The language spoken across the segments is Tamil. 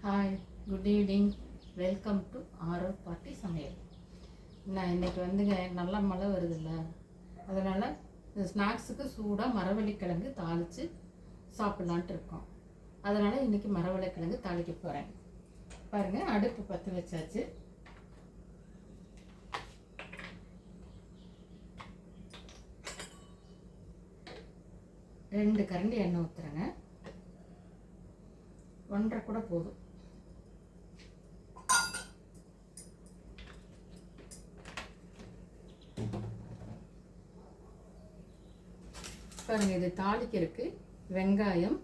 Hi, good evening. Welcome to Aaro Paati Samayal. நான் இன்றைக்கி வந்துங்க நல்லா மழை வருதுல்ல, அதனால் இந்த ஸ்நாக்ஸுக்கு சூடாக மரவள்ளிக்கிழங்கு தாளித்து சாப்பிட்லான்ட்டு இருக்கோம். அதனால் இன்றைக்கி மரவள்ளிக்கிழங்கு தாளிக்க போகிறேன். பாருங்கள், அடுப்பு பற்ற வச்சாச்சு. ரெண்டு கரண்டி எண்ணெய் ஊற்றுறேங்க. 1.5 கூட போதும். பாருங்கள், இது தாளிக்கிறதுக்கு வெங்காயம்,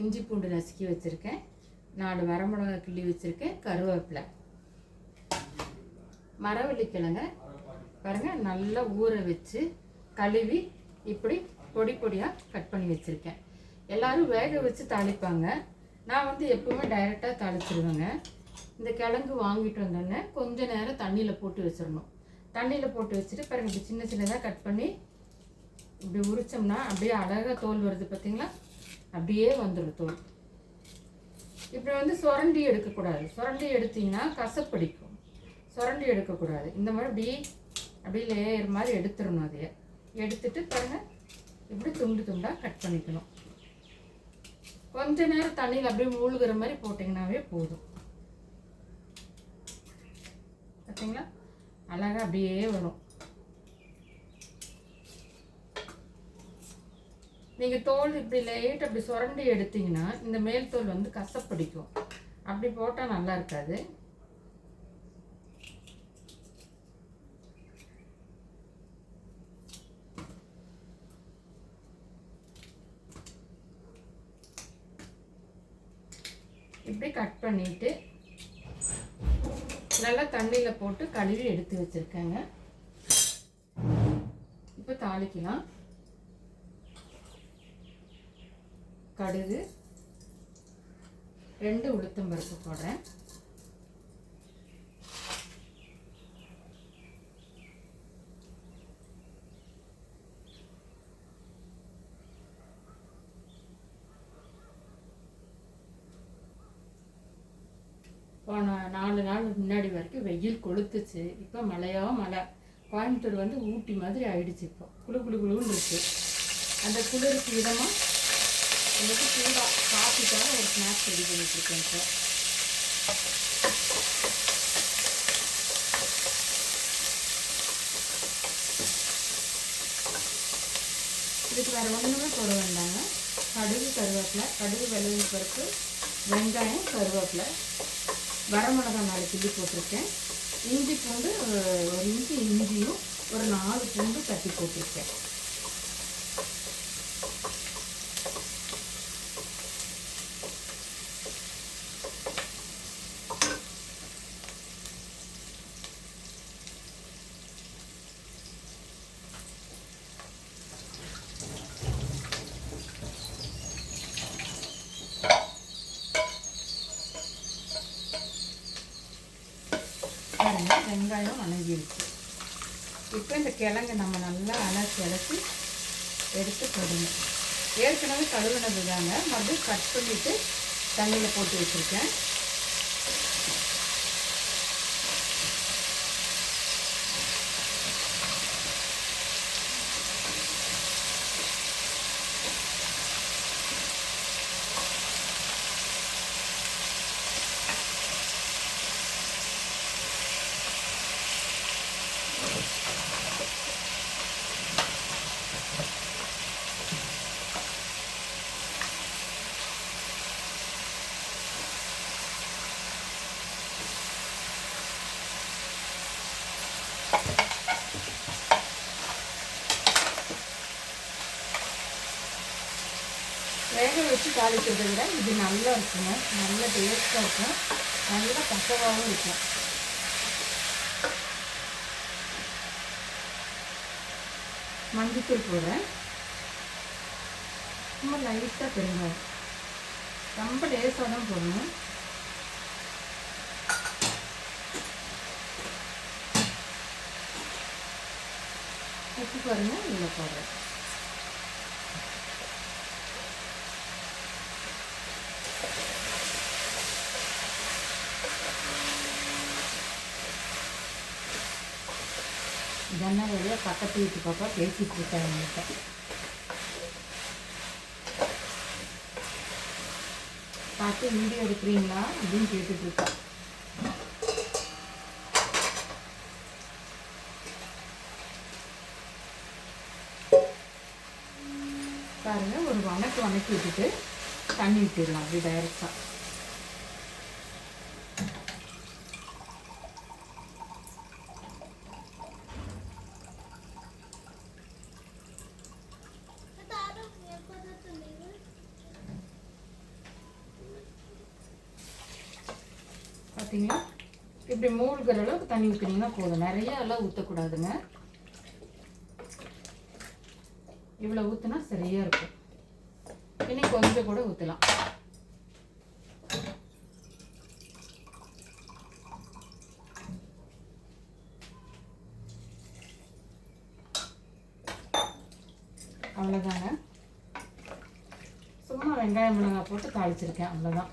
இஞ்சி பூண்டு நசுக்கி வச்சுருக்கேன், 4 வரமிளகாய் கிள்ளி வச்சுருக்கேன், கருவேப்பிலை, மரவள்ளிக்கிழங்க பாருங்கள் நல்லா ஊற வச்சு கழுவி இப்படி பொடி பொடியாக கட் பண்ணி வச்சுருக்கேன். எல்லோரும் வேக வச்சு தாளிப்பாங்க, நான் வந்து எப்பவுமே டைரெக்டாக தாளிச்சிருவேங்க. இந்த கிழங்கு வாங்கிட்டு வந்தோடனே கொஞ்சம் நேரம் தண்ணியில் போட்டு வச்சிடணும். தண்ணியில் போட்டு வச்சுட்டு பாருங்கள், இப்படி சின்ன சின்னதாக கட் பண்ணி இப்படி உரிச்சோம்னா அப்படியே அழகாக தோல் வருது பார்த்தீங்களா? அப்படியே வந்துடும் தோல். இப்படி வந்து சுரண்டி எடுக்கக்கூடாது. சுரண்டி எடுத்திங்கன்னா கசப்படிக்கும். சுரண்டி எடுக்கக்கூடாது. இந்த மாதிரி அப்படியே லேயர் மாதிரி எடுத்துடணும். அதையே எடுத்துட்டு பாருங்கள், இப்படி துண்டு துண்டாக கட் பண்ணிக்கணும். கொஞ்ச நேரம் தண்ணியில் அப்படியே மூழ்கிற மாதிரி போட்டிங்கன்னாவே போதும். பார்த்தீங்களா, அழகாக அப்படியே வரும். நீங்கள் தோல் இப்படி லைட் அப்படி சுரண்டி எடுத்தீங்கன்னா இந்த மேல் தோல் வந்து கசப்படிக்கும். அப்படி போட்டால் நல்லா இருக்காது. இப்படி கட் பண்ணிட்டு நல்லா தண்ணியில் போட்டு கழுவி எடுத்து வச்சிருக்கேங்க. இப்போ தாளிக்கலாம். கடுகு, 2 உளுத்தம்பருப்பு போடுறேன். போன 4 நாள் முன்னாடி வரைக்கும் வெயில் கொளுத்துச்சு. இப்போ மழை. கோயம்புத்தூர் வந்து ஊட்டி மாதிரி ஆயிடுச்சு. இப்போ குளு குளு குளுன்னு இருக்கு. அந்த குளிருக்கு விதமாக எனக்கு சூடாக காஃபிக்காக ஒரு ஸ்நாக்ஸ் ரெடி பண்ணிட்டுருக்கேன். இப்போ இதுக்கு வேறு ஒன்றுமே போட வேண்டாங்க. கடுகு, கருவேப்பிலை, கடுகு, வெள்ளை பருப்பு, வெங்காயம், கருவேப்பிலை, வரமிளகாய் 4 கிள்ளி போட்டிருக்கேன். இஞ்சி பூண்டு ஒரு இஞ்சி இஞ்சியும் ஒரு 4 பூண்டு தட்டி போட்டிருக்கேன். வெங்காயம் வணங்கிடுச்சு. இப்போ இந்த கிழங்கு நம்ம நல்லா அலசி எடுத்து போடணும். ஏற்கனவே கழுவினது தாங்க, மறுபடியும் கட் பண்ணிவிட்டு தண்ணியில் போட்டு வச்சுருக்கேன். வேக வச்சு தாளிக்கிறதை விட இது நல்லா இருக்குங்க. நல்ல டேஸ்ட்டாக இருக்கும், நல்ல பசவாகவும் இருக்கும். மஞ்சத்தூள் போடுறேன், ரொம்ப லைட்டாக பெருங்காயம், ரொம்ப லேசாக தான் போடணும். உப்பு பாருங்கள், இதில் போடுறேன். ஜன்னல் வழியாக பக்கத்து வீட்டு பாப்பா பேசிகிட்டு இருக்கேன் என்கிட்ட. பார்த்து வீடியோ எடுக்கிறீங்களா அப்படின்னு கேட்டுட்ருக்கேன். பாருங்கள், ஒரு வணக்கி விட்டுட்டு தண்ணி விட்டுடலாம் அப்படி டைரெக்டாக. பார்த்தீங்களா, இப்படி மூழ்கிற அளவுக்கு தண்ணி ஊற்றினீங்கன்னா போதும். நிறைய எல்லாம் ஊற்றக்கூடாதுங்க. இவ்வளோ ஊற்றினா சரியாக இருக்கும். இனி கொஞ்சம் கூட ஊற்றலாம். அவ்வளோதாங்க. சும்மா வெங்காயம் மிளகாய் போட்டு தாளிச்சிருக்கேன், அவ்வளோதான்.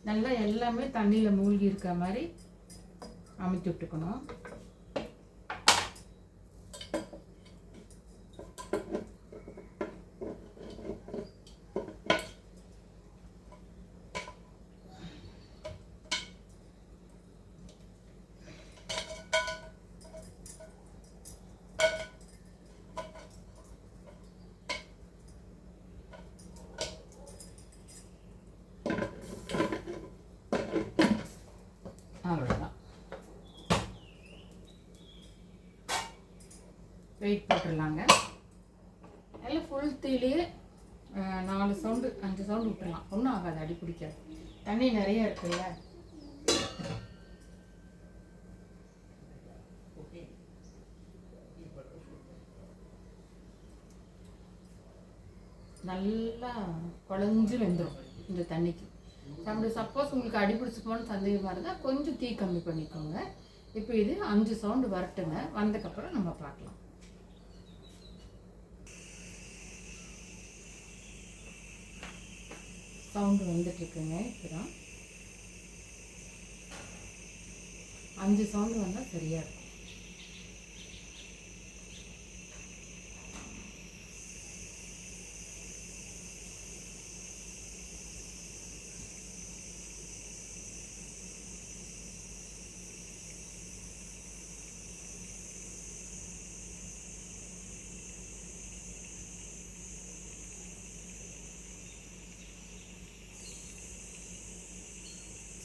நல்லா எல்லாமே தண்ணியில் மூழ்கி இருக்க மாதிரி அமுத்தி விட்டுக்கணும். அவ்வளோதான். வெயிட் போட்டுடலாங்க. எல்லாம் ஃபுல் தீலையே 4 சவுண்டு 5 சவுண்டு விட்டுடலாம். ஒன்றும் ஆகாது, அடி பிடிக்காது. தண்ணி நிறைய இருக்குல்ல. நல்லா குழஞ்சு வெந்துடும் இந்த தண்ணிக்கு. அப்படி சப்போஸ் உங்களுக்கு அடி பிடிச்சிக்கோன்னு சந்தேகமாக இருந்தால் கொஞ்சம் தீ கம்மி பண்ணிக்கோங்க. இப்போ இது 5 சவுண்டு வரட்டுங்க. வந்ததுக்கப்புறம் நம்ம பார்க்கலாம். சவுண்டு வந்துட்டுருக்குங்க. இப்போ தான் 5 சவுண்டு வந்தால் சரியாக இருக்கும்.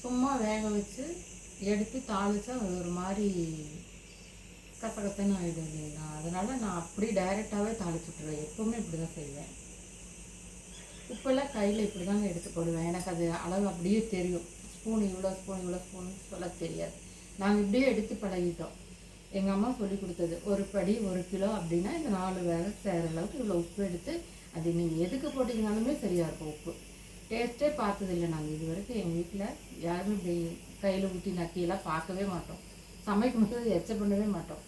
சும்மா வேக வச்சு எடுத்து தாளித்தா ஒரு மாதிரி கசகசன்னு ஆகிடும் இல்லைங்களா. அதனால் நான் அப்படி டைரெக்டாகவே தாளிச்சு விட்ருவேன். எப்போவுமே இப்படி தான் செய்வேன். உப்பெல்லாம் கையில் இப்படி தாங்க எடுத்து போடுவேன். எனக்கு அது அளவு அப்படியே தெரியும். ஸ்பூன் இவ்வளோ ஸ்பூன் சொல்ல தெரியாது. நாங்கள் இப்படியே எடுத்து பழகிட்டோம். எங்கள் அம்மா சொல்லி கொடுத்தது. ஒரு படி 1 கிலோ அப்படின்னா இந்த 4 வேலை செய்கிற அளவுக்கு இவ்வளோ உப்பு எடுத்து அது நீங்கள் எதுக்கு போட்டிங்கனாலுமே சரியாக இருக்கும். உப்பு டேஸ்ட்டே பார்த்ததில்லை நாங்கள் இது வரைக்கும். எங்கள் வீட்டில் யாருமே இப்படி கையில் ஊற்றி நக்கியெல்லாம் பார்க்கவே மாட்டோம். சமைக்கும் போது எச்ச பண்ணவே மாட்டோம்.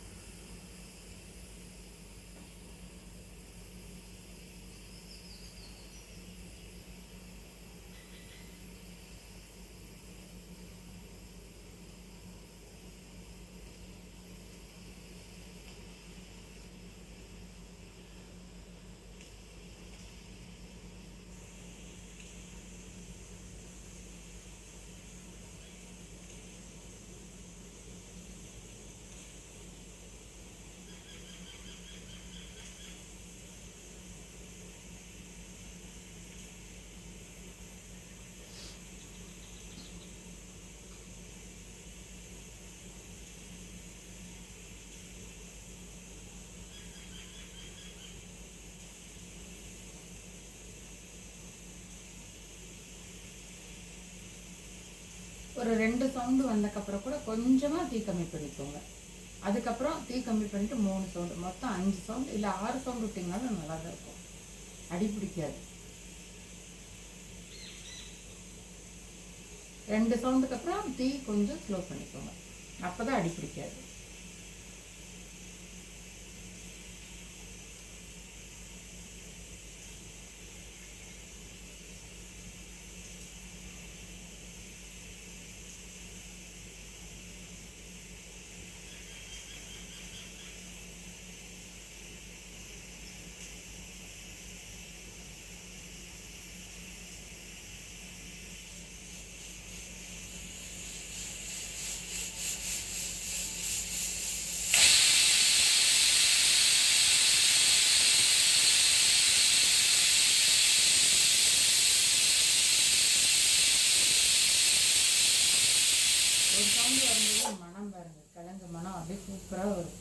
ஒரு 2 சவுண்டு வந்தக்கப்புறம் கூட கொஞ்சமாக தீ கம்மி பண்ணிக்கோங்க. அதுக்கப்புறம் தீ கம்மி பண்ணிவிட்டு 3 சவுண்டு, மொத்தம் 5 சவுண்டு இல்லை 6 சவுண்டு விட்டிங்கனாலும் நல்லா தான் இருக்கும். அடி பிடிக்காது. 2 சவுண்டுக்கு அப்புறம் தீ கொஞ்சம் ஸ்லோ பண்ணிக்கோங்க. அப்போ தான் அடி பிடிக்காது. சூப்பராக வரும்.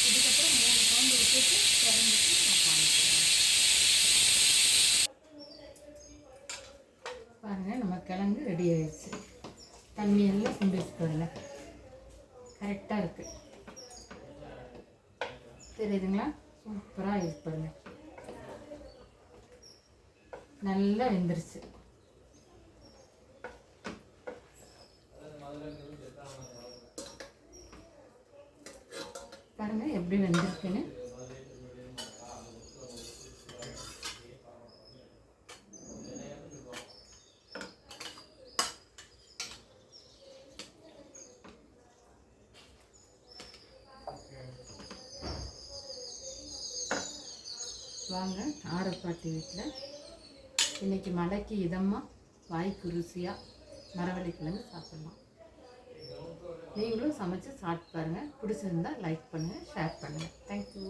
இதுக்கப்புறம் 3 பவுண்டு விட்டுட்டு திறந்துட்டு நான் காமிக்கிறேன். பாருங்கள், நம்ம கிழங்கு ரெடி ஆயிடுச்சு. தண்ணி எல்லாம் சிந்திச்சு பாருங்க, கரெக்டாக இருக்குது. தெரியுதுங்களா? சூப்பராக யூஸ் பாருங்க, நல்லா வெந்துருச்சு. பாருங்க எப்படி வெந்திருக்குன்னு. வாங்க ஆரப்பாட்டி வீட்டில் இன்றைக்கி மழைக்கு இதமாக வாய்க்கு ருசியாக மரவள்ளி கிழங்கு சாப்பிட்லாம். நீங்களும் சமைச்சு சாப்பிட்டு பாருங்கள். பிடிச்சிருந்தா லைக் பண்ணுங்கள், ஷேர் பண்ணுங்கள். தேங்க்யூ.